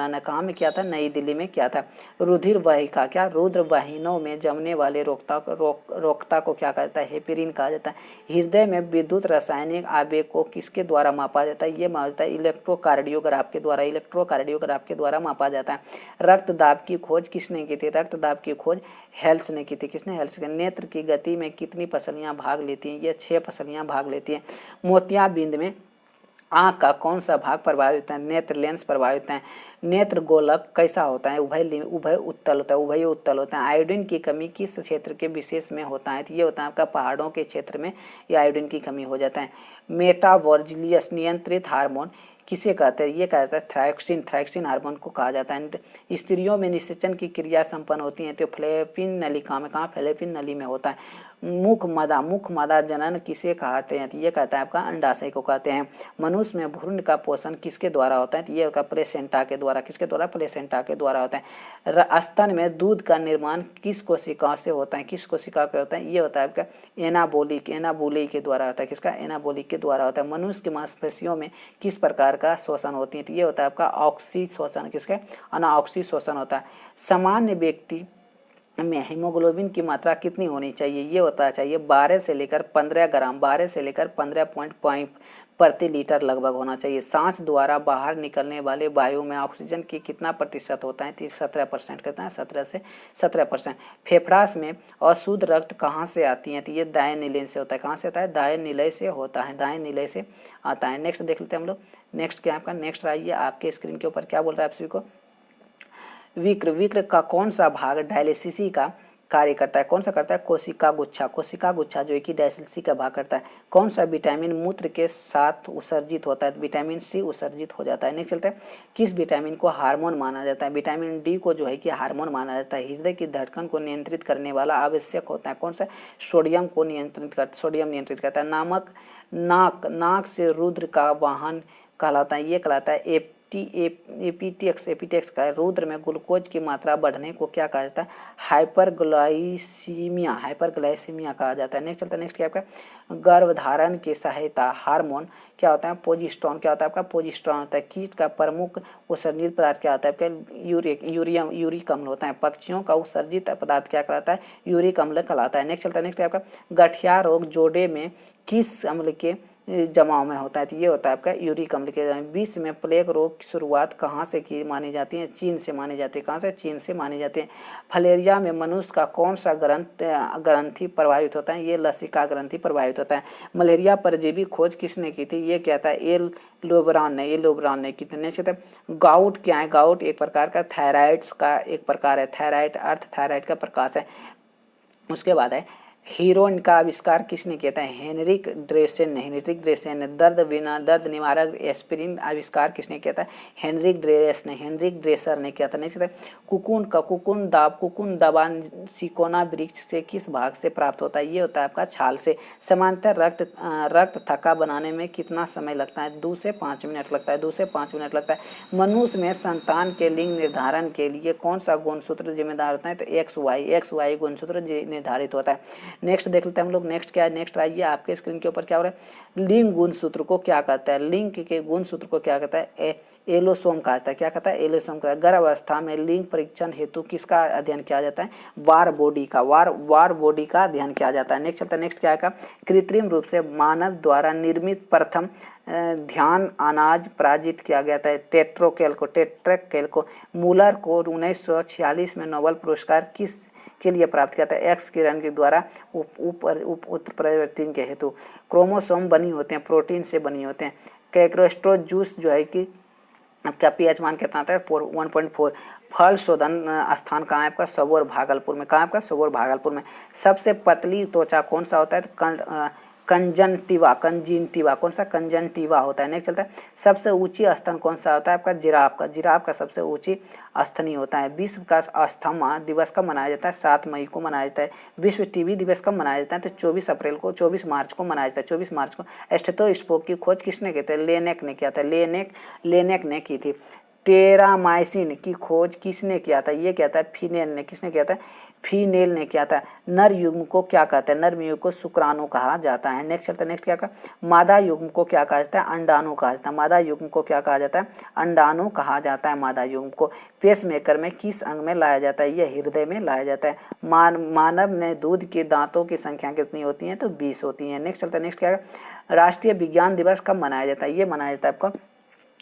ने कहाँ में किया था? नई दिल्ली में किया था। रुधिर वाहिका क्या? रुद्र वाहिनों में जमने वाले रोकता को क्या कहता है? हेपेरिन कहा जाता है। हृदय में विद्युत रासायनिक आवेग को किसके द्वारा मापा जाता है? ये मापा जाता है इलेक्ट्रोकार्डियोग्राफ के द्वारा मापा जाता है। रक्तदाब की खोज किसने की थी? रक्तदाब की खोज हेल्स ने की थी। किसने? हेल्स। नेत्र की गति में कितनी पसलियां भाग लेती हैं? ये 6 पसलियां भाग लेती हैं। मोतियाबिंद में आँख का कौन सा भाग प्रभावित होता है? नेत्र लेंस प्रभावित होता है। नेत्र गोलक कैसा होता है? उभय उत्तल होता है। आयोडीन की कमी किस क्षेत्र के विशेष में होता है? तो ये होता है आपका पहाड़ों के क्षेत्र में ये आयोडीन की कमी हो जाता है। मेटाबॉलिज्म नियंत्रित हार्मोन किसे कहते हैं? ये कहता है थायरोक्सिन हार्मोन को कहा जाता है। स्त्रियों में निषेचन की क्रिया संपन्न होती है तो फ्लैपिन नलिका में, कहाँ? फ्लैपिन नली में होता है। मुख मादा जनन किसे कहते हैं? तो ये कहता है आपका अंडाशय को कहते हैं। मनुष्य में भ्रूण का पोषण किसके द्वारा होता है? तो ये होगा प्लेसेंटा के द्वारा। किसके द्वारा? प्लेसेंटा के द्वारा होता है। स्तन में दूध का निर्माण किस कोशिका से होता है? किस कोशिका का होता है? ये होता है आपका एनाबोली के द्वारा होता है। किसका? एनाबोली के द्वारा होता है। मनुष्य की मांसपेशियों में किस प्रकार का शोषण होती है? तो ये होता है आपका ऑक्सी शोषण। किसका? अनाऑक्सी शोषण होता है। सामान्य व्यक्ति में हीमोग्लोबिन की मात्रा कितनी होनी चाहिए? ये होता चाहिए 12 से लेकर 15 ग्राम, 12 से लेकर 15.5 प्रति लीटर लगभग होना चाहिए। सांस द्वारा बाहर निकलने वाले वायु में ऑक्सीजन की कितना प्रतिशत होता है? 17%। कितना है? 17%। फेफड़ास में अशुद्ध रक्त कहाँ से आती है? तो ये दाएं नीले से होता है। कहाँ से होता है? दाएं नीले से होता है। दाएं नीले से आता है। नेक्स्ट देख लेते हैं हम लोग। नेक्स्ट क्या आपका? नेक्स्ट आइए आपके स्क्रीन के ऊपर क्या बोल रहा है आप सभी को? विक्र का कौन सा भाग डायलिसिस का कार्य करता है? कौन सा करता है? कोशिका गुच्छा जो है कि डायलिसिस का भाग करता है। कौन सा विटामिन मूत्र के साथ उत्सर्जित होता है? विटामिन सी उत्सर्जित हो जाता है। नेक्स्ट चलते हैं। किस विटामिन को हार्मोन माना जाता है? विटामिन डी को जो है कि हार्मोन माना जाता है। हृदय की धड़कन को नियंत्रित करने वाला आवश्यक होता है। कौन सा? सोडियम नियंत्रित करता है। नाक से रुद्र का वाहन कहलाता है, ये कहलाता है एपीटेक्स का है। रुद्र में ग्लूकोज की मात्रा बढ़ने को क्या कहा जाता है? हाइपरग्लाइसीमिया कहा जाता है। नेक्स्ट चलता है, नेक्स्ट क्या आपका? गर्भधारण की सहायता हार्मोन क्या होता है? प्रोजेस्टेरोन क्या होता है आपका? प्रोजेस्टेरोन होता है। कीट का प्रमुख उत्सर्जित पदार्थ क्या होता है आपका? यूरिक अम्ल होता है। पक्षियों का उत्सर्जित पदार्थ क्या कहलाता है? यूरिक अम्ल कहलाता है। नेक्स्ट चलता है, नेक्स्ट आपका गठिया रोग जोड़े में किस अम्ल के जमाव में होता है? तो ये होता है आपका यूरिक अम्ल के। विश्व में प्लेग रोग की शुरुआत कहाँ से की मानी जाती है? चीन से मानी जाती है। कहाँ से? चीन से मानी जाती है। फलेरिया में मनुष्य का कौन सा ग्रंथि प्रभावित होता है? ये लसिका ग्रंथि प्रभावित होता है। मलेरिया परजीवी खोज किसने की थी? ये क्या था? लोब्रान ने की थी। गाउट क्या है? गाउट एक प्रकार का थायराइड्स का एक प्रकार है। थायराइड अर्थ थायराइड का प्रकाश है। उसके बाद है हीरोइन का आविष्कार किसने किया था? हेनरिक ड्रेसेन ने। दर्द निवारक एस्पिरिन आविष्कार किसने किया था? हेनरिक ड्रेसर ने किया था। नेक्स्ट है कुकुन दबा सिकोना वृक्ष से किस भाग से प्राप्त होता है? ये होता है आपका छाल से। सामान्यतः रक्त थक्का बनाने में कितना समय लगता है? 2 से 5 मिनट लगता है। 2 से 5 मिनट लगता है। मनुष्य में संतान के लिंग निर्धारण के लिए कौन सा गुणसूत्र जिम्मेदार होता है? तो XY गुणसूत्र निर्धारित होता है। नेक्स्ट देख लेते हैं हम लोग। नेक्स्ट क्या है? नेक्स्ट आइए आपके स्क्रीन के ऊपर क्या हो रहा है? लिंग गुणसूत्र को क्या कहता है? लिंग के गुणसूत्र को क्या कहता है? एलोसोम कहा जाता है। क्या कहता है? एलोसोम का। गर्भावस्था में लिंग परीक्षण हेतु किसका अध्ययन किया जाता है? वार बॉडी का अध्ययन किया जाता है। नेक्स्ट चलता है, नेक्स्ट क्या है? कृत्रिम रूप से मानव द्वारा निर्मित प्रथम ध्यान अनाज पराजित किया गया था टेट्रेकेल को। मूलर को 1946 में नोबेल पुरस्कार किस के लिए प्राप्त किया था? एक्स किरण के द्वारा उत्परिवर्तन के हेतु। क्रोमोसोम बनी होते हैं, प्रोटीन से बनी होते हैं। कैक्रोस्ट्रो जूस जो है कि आपका पीएच मान कितना आता है? 1.4। फल शोधन स्थान कहाँ है आपका? सबौर भागलपुर में। कहाँ आपका? सबौर भागलपुर में। सबसे पतली त्वचा कौन सा होता है? तो कंजंटिवा कौन सा? कंजंटिवा होता है। नेक्स्ट चलता है, सबसे ऊंची स्तन कौन सा होता है आपका? जिराफ का सबसे ऊंची स्तनी होता है। विश्व का अस्थमा दिवस कब मनाया जाता है? 7 मई को मनाया जाता है। विश्व टीबी दिवस कब मनाया जाता है? तो 24 मार्च को मनाया जाता है। 24 मार्च को। स्टेथोस्कोप की खोज किसने की थी? लेनेक ने किया था। लेनेक ने की थी। टेरामाइसिन की खोज किसने किया था? ये क्या था? फीनेल ने। किसने किया था? फीनेल ने किया था। नर युग्म को क्या कहते हैं? नर युग्म को शुक्राणु कहा जाता है। नेक्स्ट चलता है, नेक्स्ट क्या का? मादा युग्म को क्या कहा जाता है? अंडाणु कहा जाता है। मादा युग्म को क्या कहा जाता है? अंडाणु कहा जाता है मादा युग्म को। पेसमेकर में किस अंग में लाया जाता है? यह हृदय में लाया जाता है। मानव में दूध के दांतों की संख्या कितनी होती है? तो 20 होती है। नेक्स्ट चलता है, नेक्स्ट क्या है? राष्ट्रीय विज्ञान दिवस कब मनाया जाता है? ये मनाया जाता है आपका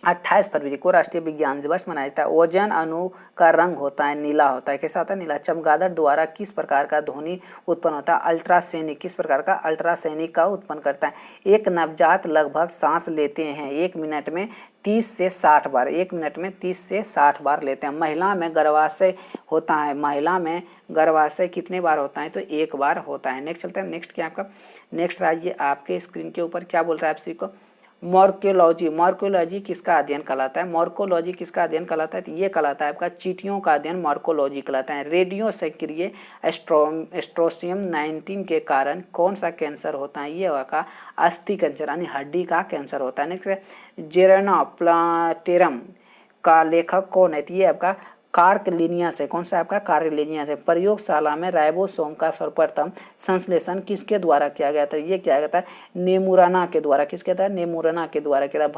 28 फरवरी को राष्ट्रीय विज्ञान दिवस मनाया जाता है। ओजोन अणु का रंग होता है नीला होता है। कैसा होता है? नीला। चमगादड़ द्वारा किस प्रकार का ध्वनि उत्पन्न होता है? अल्ट्रासोनिक। किस प्रकार का? अल्ट्रासोनिक का उत्पन्न करता है। एक नवजात लगभग सांस लेते हैं 1 मिनट में 30 से 60 बार। 1 मिनट में 30 से 60 बार लेते हैं। महिला में गर्भाशय होता है। महिला में गर्भाशय कितने बार होता है? तो 1 बार होता है। नेक्स्ट चलता है, नेक्स्ट क्या आपका? नेक्स्ट आइए आपके स्क्रीन के ऊपर क्या बोल रहा है आप सभी को? मॉर्कोलॉजी किसका अध्ययन कहलाता है? मॉर्कोलॉजी किसका अध्ययन कहलाता है? तो ये कहलाता है आपका चींटियों का अध्ययन मॉर्कोलॉजी कहलाता है। रेडियो सक्रिय एस्ट्रोसियम 19 के कारण कौन सा कैंसर होता है? ये होगा अस्थि कैंसर यानी हड्डी का कैंसर होता है। नेक्स्ट जेरेना प्लाटेरम का लेखक कौन है? ये आपका कार्कलिनियस है। कौन सा आपका? कार्कलिनियस है। प्रयोगशाला में राइबोसोम का सर्वप्रथम संश्लेषण किसके द्वारा किया गया था? ये किया गया था नेमुराना के द्वारा। किसके द्वारा? नेमुराना के द्वारा किया था।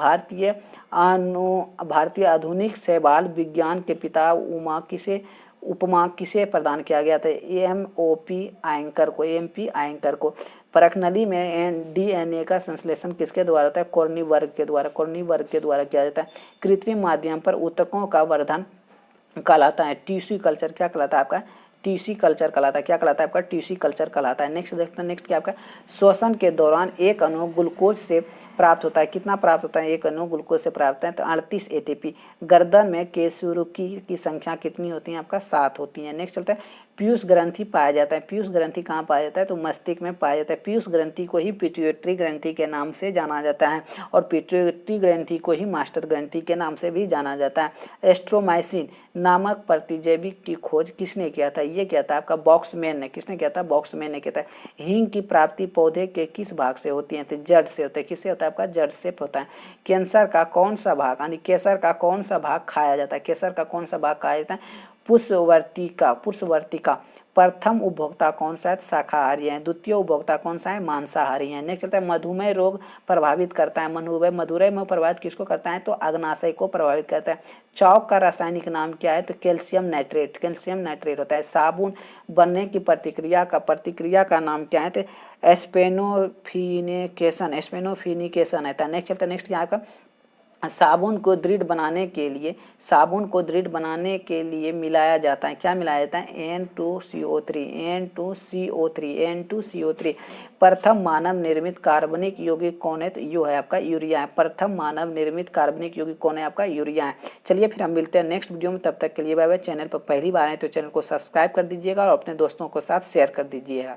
भारतीय आधुनिक शैवाल विज्ञान के पिता उपमा किसे प्रदान किया गया था? एमपी आयंकर को। परखनली में डीएनए का संश्लेषण किसके द्वारा होता है? कोर्नीवर्ग के द्वारा किया जाता है। कृत्रिम माध्यम पर ऊतकों का वर्धन कहलाता है टिश्यू कल्चर। क्या कहलाता है आपका? टिश्यू कल्चर कहलाता है। क्या कहलाता है आपका? टिश्यू कल्चर कहलाता है। नेक्स्ट देखते हैं, नेक्स्ट क्या आपका? श्वसन के दौरान एक अणु ग्लूकोज से प्राप्त होता है। कितना प्राप्त होता है? एक अणु ग्लूकोज से प्राप्त है तो 38 एटीपी। गर्दन में केशुरुकी की संख्या कितनी होती है आपका? 7 होती है। नेक्स्ट चलता है, पीयूष ग्रंथि पाया जाता है। पीयूष ग्रंथि कहाँ पाया जाता है? तो मस्तिष्क में पाया जाता है। पीयूष ग्रंथि को ही पिट्यूटरी ग्रंथि के नाम से जाना जाता है और पिट्यूटरी ग्रंथि को ही मास्टर ग्रंथि के नाम से भी जाना जाता है। एस्ट्रोमाइसिन नामक प्रतिजैविक की खोज किसने किया था? ये किया था आपका बॉक्समैन ने। किसने किया था? बॉक्समैन ने किया था। हींग की प्राप्ति पौधे के किस भाग से होती है? तो जड़ से होता है। किससे होता है? आपका जड़ से होता है। कैंसर का कौन सा भाग यानी केसर का कौन सा भाग खाया जाता है? केसर का कौन सा भाग खाया जाता है? पुष्पवर्तिका। पुष्पवर्तिका। प्रथम उपभोक्ता कौन सा है? शाकाहारी है। द्वितीय उपभोक्ता कौन सा है? मांसाहारी है। नेक्स्ट चलता है मधुमेह रोग प्रभावित करता है। मधुमेह में प्रभावित किसको करता है? तो अग्नाशय को प्रभावित करता है। चौक का रासायनिक नाम क्या है? तो कैल्शियम नाइट्रेट। कैल्शियम नाइट्रेट होता है। साबुन बनने की प्रतिक्रिया का नाम क्या है? तो एस्पेनोफिनिकेशन। एस्पेनोफिनिकेशन है। नेक्स्ट चलता है। नेक्स्ट क्या आपका? साबुन को दृढ़ बनाने के लिए मिलाया जाता है। क्या मिलाया जाता है? N2CO3। प्रथम मानव निर्मित कार्बनिक यौगिक कौन है? तो यो है आपका यूरिया है। प्रथम मानव निर्मित कार्बनिक यौगिक कौन है? आपका यूरिया है। चलिए फिर हम मिलते हैं नेक्स्ट वीडियो में। तब तक के लिए बाय बाय। चैनल पर पहली बार आए तो चैनल को सब्सक्राइब कर दीजिएगा और अपने दोस्तों के साथ शेयर कर दीजिएगा।